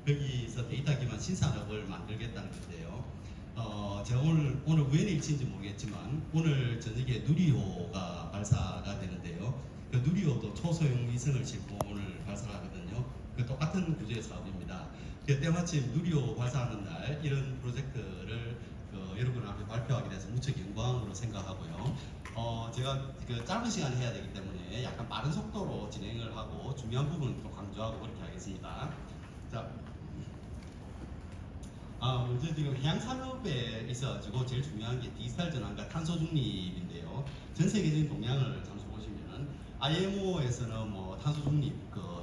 거기서 데이터 기반 신산업을 만들겠다는 건데요. 제가 오늘 우연의 일치인지 모르겠지만 오늘 저녁에 누리호가 발사가 되는데요. 그 누리호도 초소형 위성을 싣고 오늘 발사하거든요. 그 똑같은 구조의 사업입니다. 때마침 누리호 발사하는 날 이런 프로젝트를 여러분 앞에 발표하게 돼서 무척 영광으로 생각하고요. 제가 그 짧은 시간에 해야 되기 때문에 약간 빠른 속도로 진행을 하고 중요한 부분은 또 강조하고 그렇게 하겠습니다. 자, 먼저 지금 해양 산업에 있어가지고 제일 중요한 게 디지털 전환과 탄소 중립인데요. 전 세계적인 동향을 잠시 보시면은 IMO에서는 뭐 탄소 중립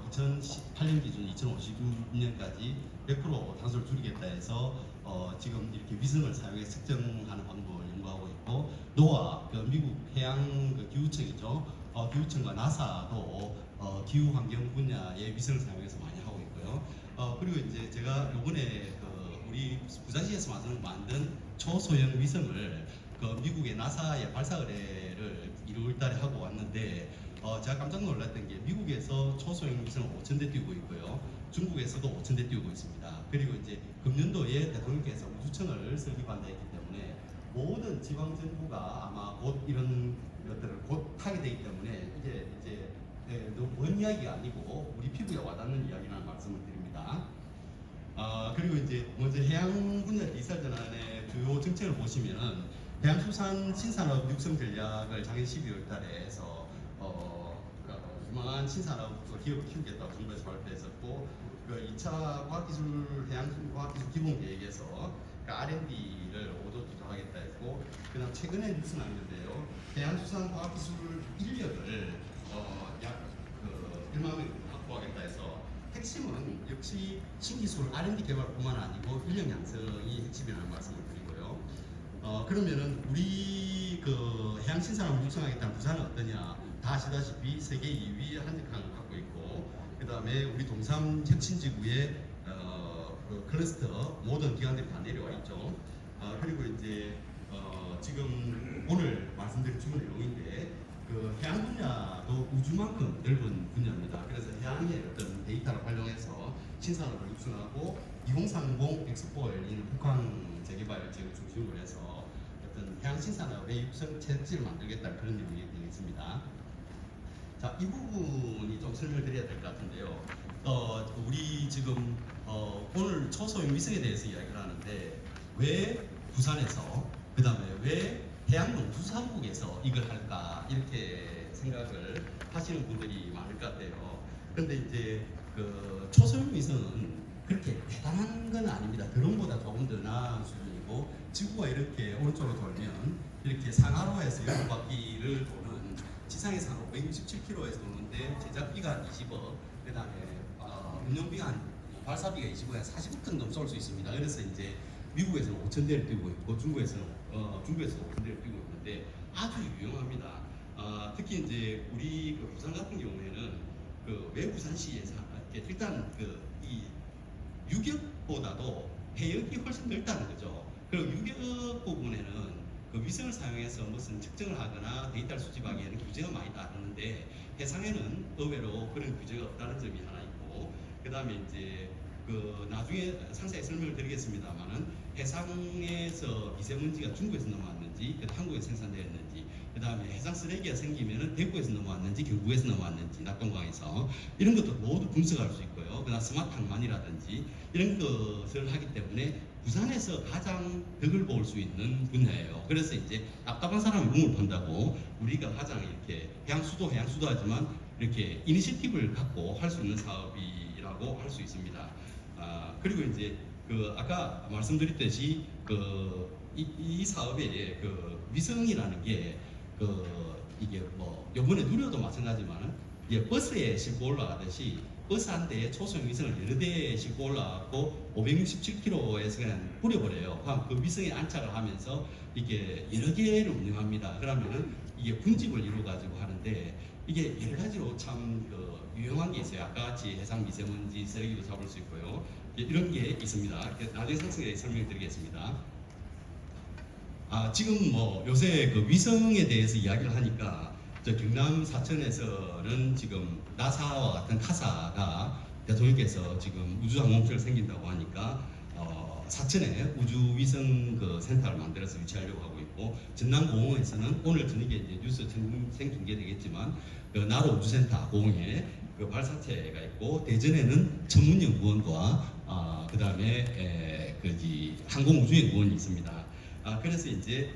2018년 기준 2050년까지 100% 탄소를 줄이겠다 해서 지금 이렇게 위성을 사용해서 측정하는 방법을 연구하고 있고 노아 미국 해양 기후청이죠. 기후청과 나사도 기후 환경 분야의 위성을 사용해서 많이 하고 있고요. 그리고 이제 제가 요번에 우리 부산시에서 만든 초소형 위성을 미국의 나사의 발사 의뢰를 1월달에 하고 왔는데 제가 깜짝 놀랐던 게 미국에서 초소형 위성을 5,000대 띄우고 있고요. 중국에서도 5,000대 띄우고 있습니다. 그리고 이제 금년도에 대통령께서 우주청을 설립한다 했기 때문에 모든 지방 정부가 아마 곧 이런 것들을 곧 하게 되기 때문에 이제 너무 먼 이야기가 아니고 우리 피부에 와닿는 이야기라는 말씀을 드립니다. 그리고 이제 먼저 해양 분야 디지털 전환의 주요 정책을 보시면은 해양수산 신산업 육성 전략을 작년 12월 달에 해서 유망한 신산업 기업을 키우겠다고 정부에서 발표했었고 2차 과학기술 해양과학기술 기본계획에서 R&D를 5조 투자하겠다 했고 그다음 최근에 뉴스 나왔는데요. 해양수산과학기술 인력을 약 1만 명 확보하겠다 해서 핵심은 역시 신기술 R&D 개발뿐만 아니고 인력 양성이 핵심이라는 말씀을 드리고요. 그러면은 우리 해양 신산업을 육성하겠다는 부산은 어떠냐? 다 아시다시피 세계 2위 한적항을 갖고 있고, 그 다음에 우리 동삼 혁신지구의 클러스터 모든 기관들이 다 내려와 있죠. 그리고 이제 지금 오늘 말씀드린 주요 내용인데 해양 분야도 우주만큼 넓은 분야입니다. 그래서 해양의 어떤 데이터를 활용해서 신산업을 육성하고 2030 엑스포에 열리는 북한 재개발 지역을 중심으로 해서 어떤 해양 신산업의 육성 체질을 만들겠다는 그런 내용이 되겠습니다. 자, 이 부분이 좀 설명을 드려야 될 것 같은데요. 우리 지금 오늘 초소형 위성에 대해서 이야기를 하는데 왜 부산에서 그 다음에 왜 해양농수산국에서 이걸 할까 이렇게 생각을 하시는 분들이 많을 것 같아요. 그런데 이제 초소형 위성은 그렇게 대단한 건 아닙니다. 드론보다 조금 더 나은 수준이고 지구가 이렇게 오른쪽으로 돌면 이렇게 상하로 해서 10바퀴를 도는 지상에서 한 567km에서 도는데 제작비가 한 20억, 그 다음에 운영비가 발사비가 20억에 40억 정도 쏠 수 있습니다. 그래서 이제 미국에서는 5,000대를 뛰고 있고 중국에서도 5,000대를 뛰고 있는데 아주 유용합니다. 특히 이제 우리 부산 같은 경우에는 왜 부산시에서 일단 이 유격보다도 해역이 훨씬 넓다는 거죠. 그리고 유격 부분에는 위성을 사용해서 무슨 측정을 하거나 데이터를 수집하기에는 규제가 많이 따르는데 해상에는 의외로 그런 규제가 없다는 점이 하나 있고, 그 다음에 이제 나중에 상세히 설명을 드리겠습니다만은 해상에서 미세먼지가 중국에서 넘어왔는지 한국에서 생산되었는지, 그 다음에 해상 쓰레기가 생기면은 대구에서 넘어왔는지 경북에서 넘어왔는지 낙동강에서 이런 것도 모두 분석할 수 있고요. 그다음 스마트 항만이라든지 이런 것을 하기 때문에 부산에서 가장 덕을 볼 수 있는 분야예요. 그래서 이제 답답한 사람이 몸을 판다고 우리가 가장 이렇게 해양수도 하지만 이렇게 이니셔티브를 갖고 할 수 있는 사업이라고 할 수 있습니다. 그리고 이제 아까 말씀드렸듯이 이 사업에 위성이라는 게 이게 뭐 요번에 누려도 마찬가지지만 이게 버스에 싣고 올라가듯이 버스 한 대에 초소형 위성을 여러 대 싣고 올라가고 567km에서 그냥 뿌려버려요. 그럼 그 위성에 안착을 하면서 이게 여러 개를 운영합니다. 그러면은 이게 분집을 이루어 가지고 하는데 이게 여러 가지로 참 유용한 게 있어요. 아까 같이 해상 미세먼지 쓰레기도 잡을 수 있고요. 이런 게 있습니다. 나중에 상세히 설명드리겠습니다. 지금 뭐 요새 위성에 대해서 이야기를 하니까 저 경남 사천에서는 지금 나사와 같은 타사가 대통령께서 지금 우주항공처를 생긴다고 하니까 사천에 우주위성 그 센터를 만들어서 유치하려고 하고 있고, 전남공항에서는 오늘 저녁에 이제 뉴스 생중계되겠지만 그 나로 우주센터 공항에 그 발사체가 있고, 대전에는 천문연구원과 그다음에 항공우주연구원이 있습니다. 그래서 이제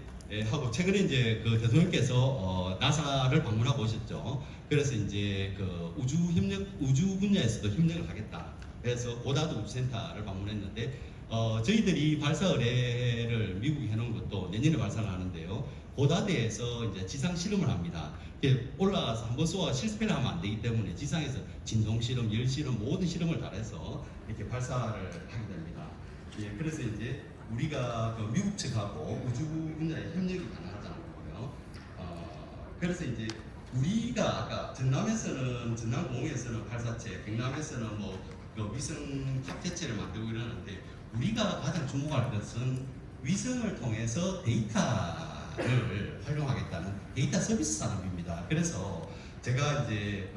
하고, 최근에 이제 그 대통령께서 나사를 방문하고 오셨죠. 그래서 이제 그 우주 분야에서도 협력을 하겠다. 그래서 고다도 우주센터를 방문했는데, 저희들이 발사 의뢰를 미국이 해놓은 것도 내년에 발사를 하는데요. 고다대에서 이제 지상 실험을 합니다. 올라가서 한번 쏘아 실패를 하면 안 되기 때문에 지상에서 진동 실험, 열 실험, 모든 실험을 다 해서 이렇게 발사를 하게 됩니다. 예, 그래서 이제 우리가 그 미국 측하고 우주 분야에 협력이 가능하다는 거고요. 그래서 이제 우리가 아까 전남공항에서는 발사체, 경남에서는 그 위성 탑재체를 만들고 이러는데, 우리가 가장 주목할 것은 위성을 통해서 데이터를 활용하겠다는 데이터 서비스 산업입니다. 그래서 제가 이제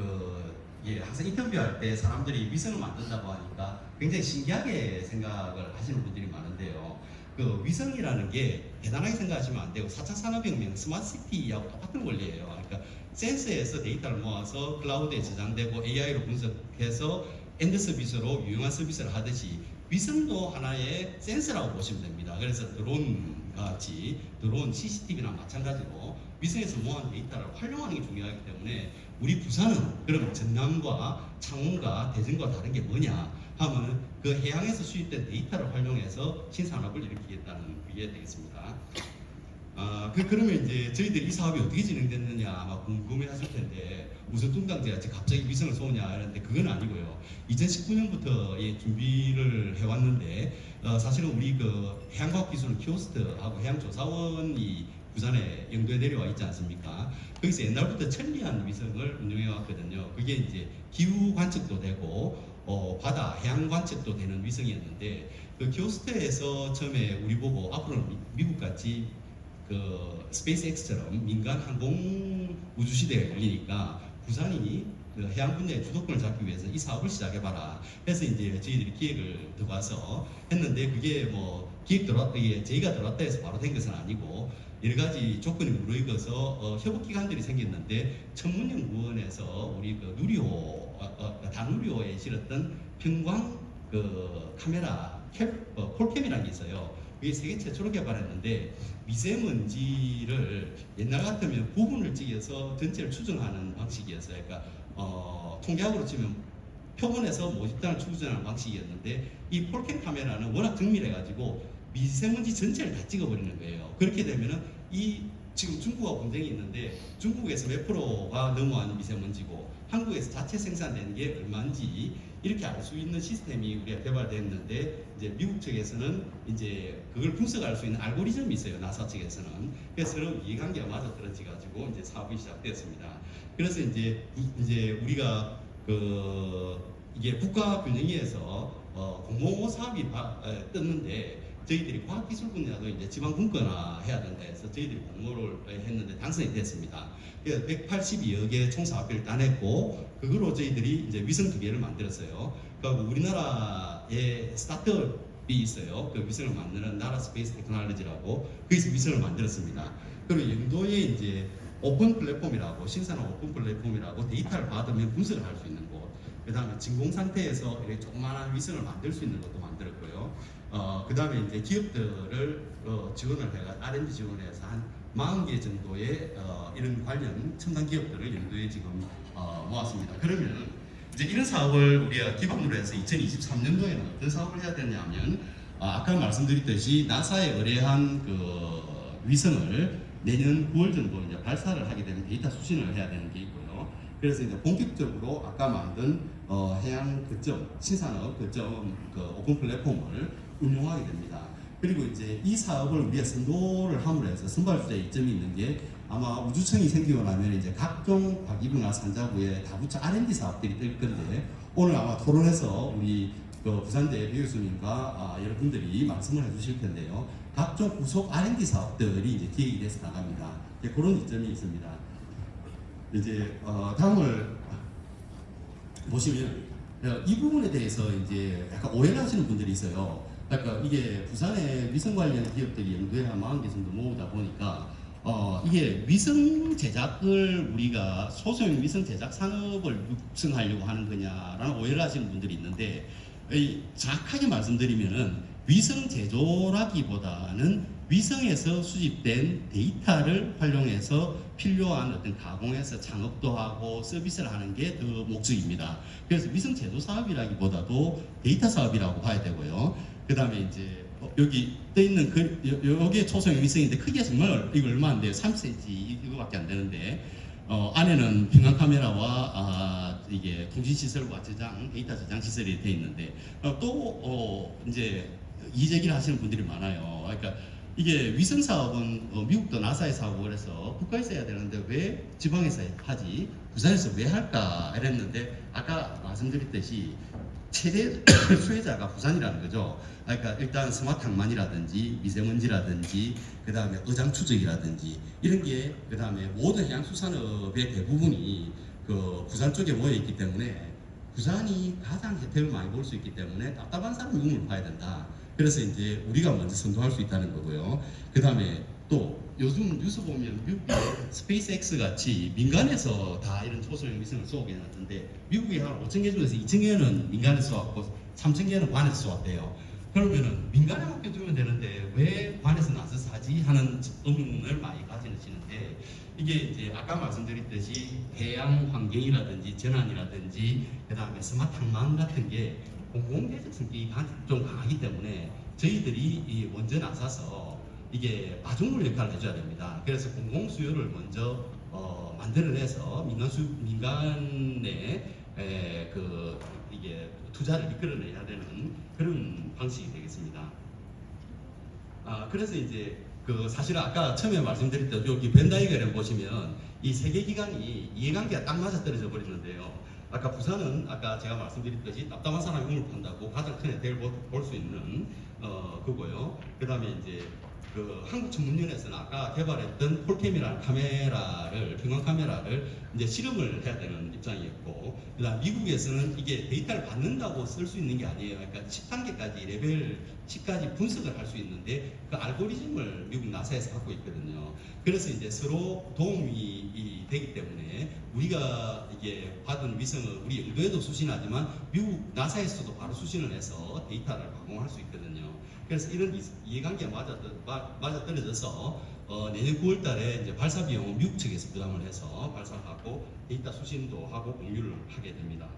항상 인터뷰할 때 사람들이 위성을 만든다고 하니까 굉장히 신기하게 생각을 하시는 분들이 많은데요. 그 위성이라는 게 대단하게 생각하시면 안 되고, 4차 산업혁명 스마트시티하고 똑같은 원리예요. 그러니까 센서에서 데이터를 모아서 클라우드에 저장되고 AI로 분석해서 엔드 서비스로 유용한 서비스를 하듯이, 위성도 하나의 센서라고 보시면 됩니다. 그래서 드론 같이, 드론 CCTV나 마찬가지로 위성에서 모은 데이터를 활용하는 게 중요하기 때문에, 우리 부산은 그럼 전남과 창원과 대전과 다른 게 뭐냐 하면, 그 해양에서 수입된 데이터를 활용해서 신산업을 일으키겠다는 그게 되겠습니다. 그러면 이제 저희들이 이 사업이 어떻게 진행됐느냐 아마 궁금해 하실 텐데, 무슨 뚱땅지가 갑자기 위성을 쏘냐 이런데, 그건 아니고요. 2019년부터 준비를 해왔는데, 사실은 우리 그 해양과학기술 키오스트하고 해양조사원이 부산에 영도에 내려와 있지 않습니까? 거기서 옛날부터 천리안 위성을 운영해 왔거든요. 그게 이제 기후 관측도 되고 바다 해양 관측도 되는 위성이었는데, 그 키오스트에서 처음에 우리 보고 앞으로는 미국 같이 그 스페이스X처럼 민간 항공 우주 시대가 열리니까 부산이 그 해양 분야의 주도권을 잡기 위해서 이 사업을 시작해봐라. 그래서 이제 저희들이 기획을 들어가서 했는데, 그게 기획 들어왔다, 이게 저희가 들어왔다 해서 바로 된 것은 아니고, 여러 가지 조건이 무르익어서 협업 기관들이 생겼는데, 천문연구원에서 우리 그 다누리호에 실었던 평광 그 카메라 폴캠이라는 게 있어요. 그게 세계 최초로 개발했는데, 미세먼지를 옛날 같으면 부분을 찍어서 전체를 추정하는 방식이었어요. 그러니까 통계학으로 치면 표본에서 모집단을 추정하는 방식이었는데, 이 폴캠 카메라는 워낙 정밀해가지고 미세먼지 전체를 다 찍어버리는 거예요. 그렇게 되면은 지금 중국하고 분쟁이 있는데, 중국에서 몇 프로가 넘어가는 미세먼지고 한국에서 자체 생산되는 게 얼마인지 이렇게 알 수 있는 시스템이 우리가 개발됐는데, 이제 미국 측에서는 이제 그걸 분석할 수 있는 알고리즘이 있어요. 나사 측에서는. 그래서 그런 이해관계가 맞아 떨어져 가지고 이제 사업이 시작되었습니다. 그래서 이제 우리가 이게 국가균형위에서 공모호 사업이 떴는데, 저희들이 과학기술 분야도 이제 지방 분권화 해야 된다 해서 저희들이 공모를 했는데 당선이 됐습니다. 그래서 182여 개 총 사업비를 따냈고, 그거로 저희들이 이제 위성 2개를 만들었어요. 그리고 우리나라에 스타트업이 있어요. 그 위성을 만드는 나라 스페이스 테크놀로지라고, 거기서 위성을 만들었습니다. 그리고 영도에 이제 오픈 플랫폼이라고, 신선한 오픈 플랫폼이라고, 데이터를 받으면 분석을 할 수 있는 곳, 그 다음에 진공 상태에서 이렇게 조그마한 위성을 만들 수 있는 것도 만들었고요. 그 다음에 이제 기업들을 지원을 해가 R&D 지원해서 한 40개 정도의 이런 관련 첨단 기업들을 연도에 지금 모았습니다. 그러면 이제 이런 사업을 우리가 기반으로 해서 2023년도에는 어떤 사업을 해야 되냐면, 아까 말씀드렸듯이 나사에 의뢰한 그 위성을 내년 9월 정도 이제 발사를 하게 되면 데이터 수신을 해야 되는 게 있고요. 그래서 이제 본격적으로 아까 만든 해양 거점, 신산업 거점 그 오픈 플랫폼을 운용하게 됩니다. 그리고 이제 이 사업을 우리가 선도를 함으로 해서 선발주자의 이점이 있는 게, 아마 우주청이 생기고 나면 이제 각종 과기부나 산자부에 다 붙여 R&D 사업들이 뜰 건데, 오늘 아마 토론에서 우리 그 부산대 배 교수님과 여러분들이 말씀을 해주실 텐데요. 각종 구속 R&D 사업들이 이제 기획이 돼서 나갑니다. 그런 이점이 있습니다. 이제 다음을 보시면 이 부분에 대해서 이제 약간 오해를 하시는 분들이 있어요. 그러니까 이게 부산의 위성 관련 기업들이 연구에 한 40개 정도 모으다 보니까 이게 위성 제작을 우리가 소소형 위성 제작 산업을 육성하려고 하는 거냐라는 오해를 하시는 분들이 있는데 정확하게 말씀드리면은 위성 제조라기보다는 위성에서 수집된 데이터를 활용해서 필요한 어떤 가공해서 창업도 하고 서비스를 하는 게 더 목적입니다. 그래서 위성 제조 사업이라기보다도 데이터 사업이라고 봐야 되고요. 그 다음에 이제 여기 떠 있는 여기에 초소형 위성인데 크기가 정말 이거 얼마 안 돼요. 3cm 이거밖에 안 되는데 안에는 평강 카메라와 이게 통신 시설과 데이터 저장 시설이 되어 있는데 이제 이제기를 하시는 분들이 많아요. 그러니까 이게 위성 사업은 미국도 나사에서 하고 그래서 국가에서 해야 되는데 왜 지방에서 하지? 부산에서 왜 할까? 이랬는데 아까 말씀드렸듯이 최대 수혜자가 부산이라는 거죠. 그러니까 일단 스마트 항만이라든지 미세먼지라든지 그 다음에 어장 추적이라든지 이런 게 그 다음에 모든 해양수산업의 대부분이 그 부산 쪽에 모여 있기 때문에 부산이 가장 혜택을 많이 볼 수 있기 때문에 답답한 사람 눈을 봐야 된다. 그래서 이제 우리가 먼저 선도할 수 있다는 거고요. 그 다음에 또 요즘 뉴스 보면 미국의 스페이스X 같이 민간에서 다 이런 초소형 위성을 쏘게 해놨는데 미국이 한 5,000개 중에서 2,000개는 민간에서 쏘았고 3,000개는 관에서 쏘았대요. 그러면은 민간에 맡겨두면 되는데 왜 관에서 나서서 하지 하는 의문을 많이 가지시는데 이게 이제 아까 말씀드렸듯이 해양 환경이라든지 전환이라든지 그 다음에 스마트 항만 같은 게 공공재적 성격이 좀 강하기 때문에 저희들이 먼저 나서서 이게 마중물 역할을 해줘야 됩니다. 그래서 공공 수요를 먼저 만들어내서 민간에 이게 투자를 이끌어내야 되는 그런 방식이 되겠습니다. 그래서 이제 사실은 아까 처음에 말씀드렸던 여기 벤 다이어그램 보시면 이 세 개 기관이 이해관계가 딱 맞아 떨어져 버리는데요. 아까 부산은 아까 제가 말씀드렸듯이 답답한 사람이 운을 판다고 가장 큰 혜택을 볼 수 있는 그거고요. 그 다음에 이제 한국천문연에서는 아까 개발했던 폴캠이라는 카메라를 평광 카메라를 이제 실험을 해야 되는 입장이었고, 그다음 미국에서는 이게 데이터를 받는다고 쓸 수 있는 게 아니에요. 그러니까 10단계까지 레벨 10까지 분석을 할 수 있는데 그 알고리즘을 미국 나사에서 갖고 있거든요. 그래서 이제 서로 도움이 되기 때문에 우리가 이게 받은 위성을 우리 영도에도 수신하지만 미국 나사에서도 바로 수신을 해서 데이터를 가공할 수 있거든요. 그래서 이런 이해관계가 맞아 떨어져서 내년 9월 달에 이제 발사 비용은 미국 측에서 부담을 해서 발사하고 데이터 수신도 하고 공유를 하게 됩니다.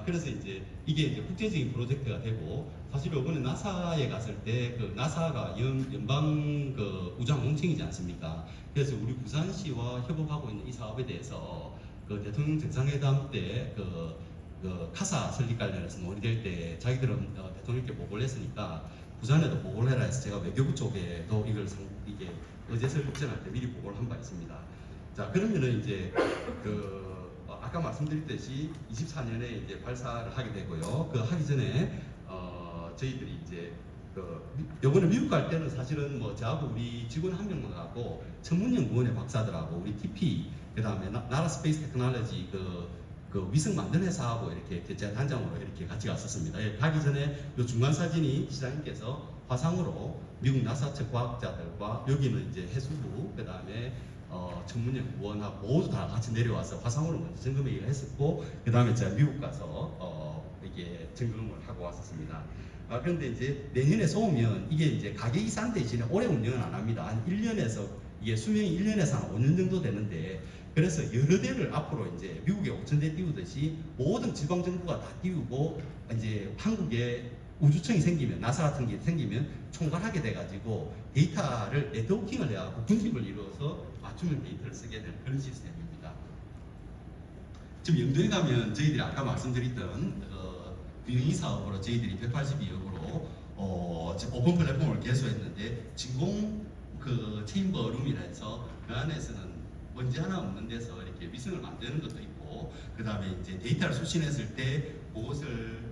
그래서 이제 이게 이제 국제적인 프로젝트가 되고, 사실 이번에 나사에 갔을 때 나사가 연방 우주항공청이지 않습니까? 그래서 우리 부산시와 협업하고 있는 이 사업에 대해서 대통령 정상회담 때 카사 설립 관련해서 논의될 때 자기들은 대통령께 보고를 했으니까 부산에도 보고를 해라 해서 제가 외교부 쪽에도 이게 어제 설립전할 때 미리 보고를 한 바 있습니다. 자, 그러면은 이제 아까 말씀드렸듯이 24년에 이제 발사를 하게 되고요. 하기 전에 저희들이 이제 요번에 미국 갈 때는 사실은 저하고 우리 직원 한 명만 가고 천문연구원의 박사들하고 우리 TP 그다음에 나라 스페이스 테크놀로지 위성 만드는 회사하고 이렇게 제 단장으로 이렇게 같이 갔었습니다. 가기 전에 요 중간 사진이 시장님께서 화상으로 미국 나사 측 과학자들과 여기는 이제 해수부 그다음에 전문연구원하고 모두 다 같이 내려와서 화상으로 먼저 점검회의를 했었고, 그 다음에 제가 미국 가서 이게 점검을 하고 왔었습니다. 그런데 이제 내년에 쏘면 이게 이제 가격이 싼 대신에 오래 운영은 안 합니다. 한 1년에서 이게 수명이 1년에서 한 5년 정도 되는데, 그래서 여러 대를 앞으로 이제 미국에 5,000대 띄우듯이 모든 지방 정부가 다 띄우고 이제 한국에 우주청이 생기면, 나사 같은 게 생기면 총괄하게 돼가지고 데이터를 네트워킹을 해갖고 군집을 이루어서 맞춤형 데이터를 쓰게 되는 그런 시스템입니다. 지금 영도에 가면 저희들이 아까 말씀드렸던 비영리 사업으로 저희들이 182억으로 오픈 플랫폼을 개소했는데 진공 체인버룸이라 해서 그 안에서는 먼지 하나 없는 데서 이렇게 위성을 만드는 것도 있고, 그 다음에 이제 데이터를 수신했을 때 그것을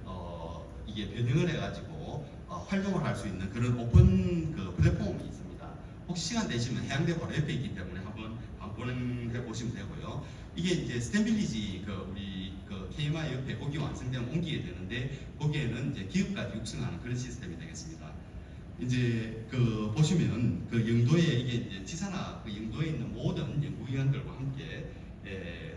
이게 변형을 해가지고 활용을 할 수 있는 그런 오픈 플랫폼이 있습니다. 혹시 시간 되시면 해양대 바로 옆에 있기 때문에 한번 방문해 보시면 되고요. 이게 이제 스탠빌리지 우리 KMI 옆에 거기 완성되면 옮기게 되는데 거기에는 이제 기업까지 육성하는 그런 시스템이 되겠습니다. 이제 그 보시면 그 영도에 이게 이제 지산학 그 영도에 있는 모든 연구기관들과 함께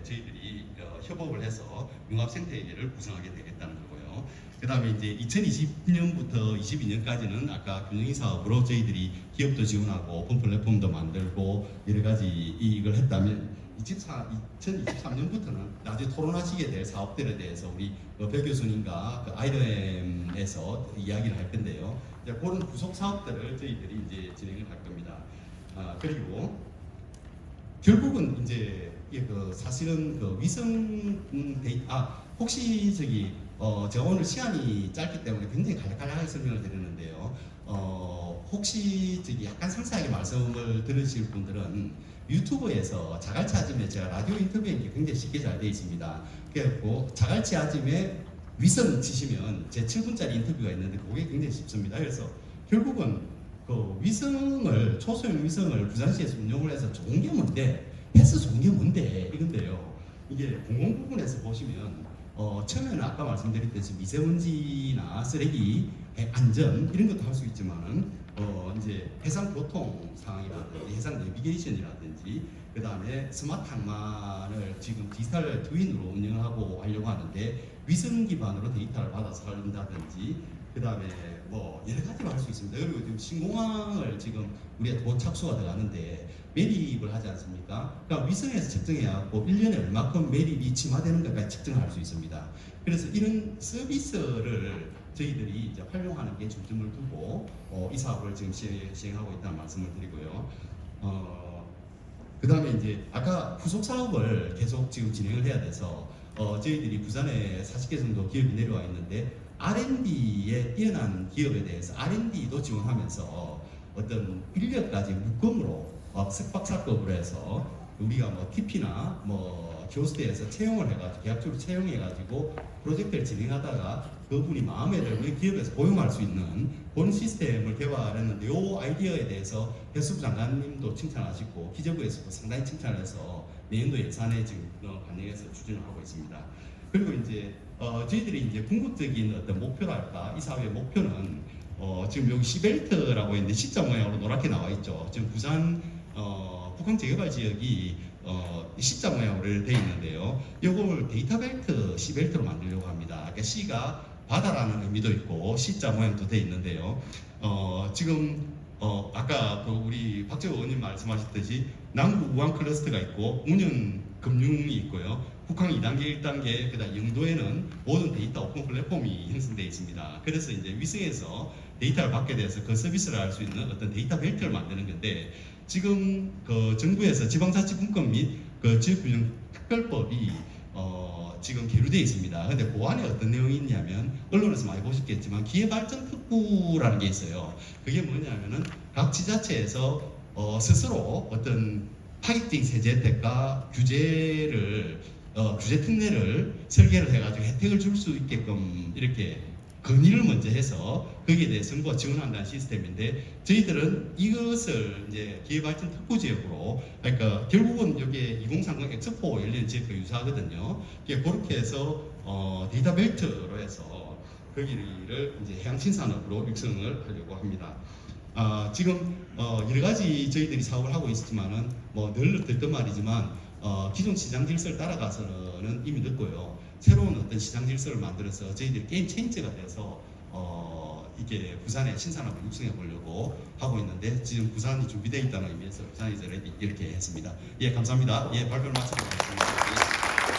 저희들이 협업을 해서 융합 생태계를 구성하게 되겠다는 거고요. 그 다음에 이제 2020년부터 22년까지는 아까 균형이 사업으로 저희들이 기업도 지원하고 오픈 플랫폼도 만들고 여러 가지 이익을 했다면 2023년부터는 나중에 토론하시게 될 사업들에 대해서 우리 배 교수님과 그 IRM에서 이야기를 할 건데요. 이제 그런 구속 사업들을 저희들이 이제 진행을 할 겁니다. 그리고 결국은 이제 그 사실은 그 위성 데이터 혹시 저기 제가 오늘 시간이 짧기 때문에 굉장히 간략하게 설명을 드리는데요. 혹시 저기 약간 상세하게 말씀을 들으실 분들은 유튜브에서 자갈치 아침에 제가 라디오 인터뷰한 게 굉장히 쉽게 잘 되어 있습니다. 그래갖고 자갈치 아침에 위성 치시면 제 7분짜리 인터뷰가 있는데 그게 굉장히 쉽습니다. 그래서 결국은 그 위성을 초소형 위성을 부산시에서 운용을 해서 좋은 게 뭔데 해서 좋은 게 뭔데 이건데요. 이게 공공 부분에서 보시면 처음에는 아까 말씀드렸듯이 미세먼지나 쓰레기 안전 이런 것도 할 수 있지만은 이제 해상 교통 상황이라든지 해상 내비게이션이라든지 그 다음에 스마트 항만을 지금 디지털 트윈으로 운영하고 하려고 하는데 위성 기반으로 데이터를 받아서 한다든지 그 다음에 뭐 여러 가지로 할 수 있습니다. 그리고 지금 신공항을 지금 우리가 도착수가 들어가는데 매립을 하지 않습니까? 그러니까 위성에서 측정해갖고 1년에 얼마큼 매립이 침하되는 것까지 측정할 수 있습니다. 그래서 이런 서비스를 저희들이 이제 활용하는 게 중점을 두고 이 사업을 지금 시행하고 있다는 말씀을 드리고요. 그 다음에 이제 아까 후속 사업을 계속 지금 진행을 해야 돼서 저희들이 부산에 40개 정도 기업이 내려와 있는데 R&D에 뛰어난 기업에 대해서 R&D도 지원하면서 어떤 인력까지 묶음으로 석박사급으로 해서 우리가 뭐 TP나 뭐 교수대에서 채용을 해가지고 계약적으로 채용해가지고 프로젝트를 진행하다가 그분이 마음에 들면 기업에서 고용할 수 있는 그런 시스템을 개발했는데 이 아이디어에 대해서 해수부 장관님도 칭찬하시고 기재부에서도 상당히 칭찬해서 내년도 예산에 지금 반영해서 추진을 하고 있습니다. 그리고 이제 저희들이 이제 궁극적인 어떤 목표랄까 이 사업의 목표는 지금 여기 시벨트라고 있는데 C자 모양으로 노랗게 나와 있죠. 지금 부산 북한 재개발 지역이 C자 모양으로 되어 있는데요. 이걸 데이터 벨트, C벨트로 만들려고 합니다. 그러니까 C가 바다라는 의미도 있고 C자 모양도 되어 있는데요. 지금 아까 우리 박재호 의원님 말씀하셨듯이 남구 우한 클러스터가 있고 운영 금융이 있고요. 북한 2단계, 1단계, 그다음 영도에는 모든 데이터 오픈 플랫폼이 형성되어 있습니다. 그래서 이제 위성에서 데이터를 받게 돼서 그 서비스를 할 수 있는 어떤 데이터 벨트를 만드는 건데 지금 그 정부에서 지방자치분권 및 그 지역균형특별법이 지금 계류되어 있습니다. 근데 그 안에 어떤 내용이 있냐면 언론에서 많이 보셨겠지만 기회발전특구라는 게 있어요. 그게 뭐냐면은 각 지자체에서 스스로 어떤 파격적인 세제 혜택과 규제 특례를 설계를 해가지고 혜택을 줄 수 있게끔 이렇게 건의를 먼저 해서 거기에 대해 정부가 지원한다는 시스템인데 저희들은 이것을 이제 기회발전 특구 지역으로 그러니까 결국은 여기에 2030 엑스포 열리는 지역과 유사하거든요. 그렇게 해서 데이터 벨트로 해서 거기를 이제 해양 신산업으로 육성을 하려고 합니다. 지금 여러 가지 저희들이 사업을 하고 있지만은 뭐 늘 듣던 말이지만 기존 시장 질서를 따라가서는 이미 늦고요. 새로운 어떤 시장 질서를 만들어서 저희들이 게임 체인저가 돼서 이게 부산의 신산업을 육성해 보려고 하고 있는데 지금 부산이 준비되어 있다는 의미에서 부산에서 이렇게 했습니다. 예, 감사합니다. 예, 발표를 마치도록 하겠습니다.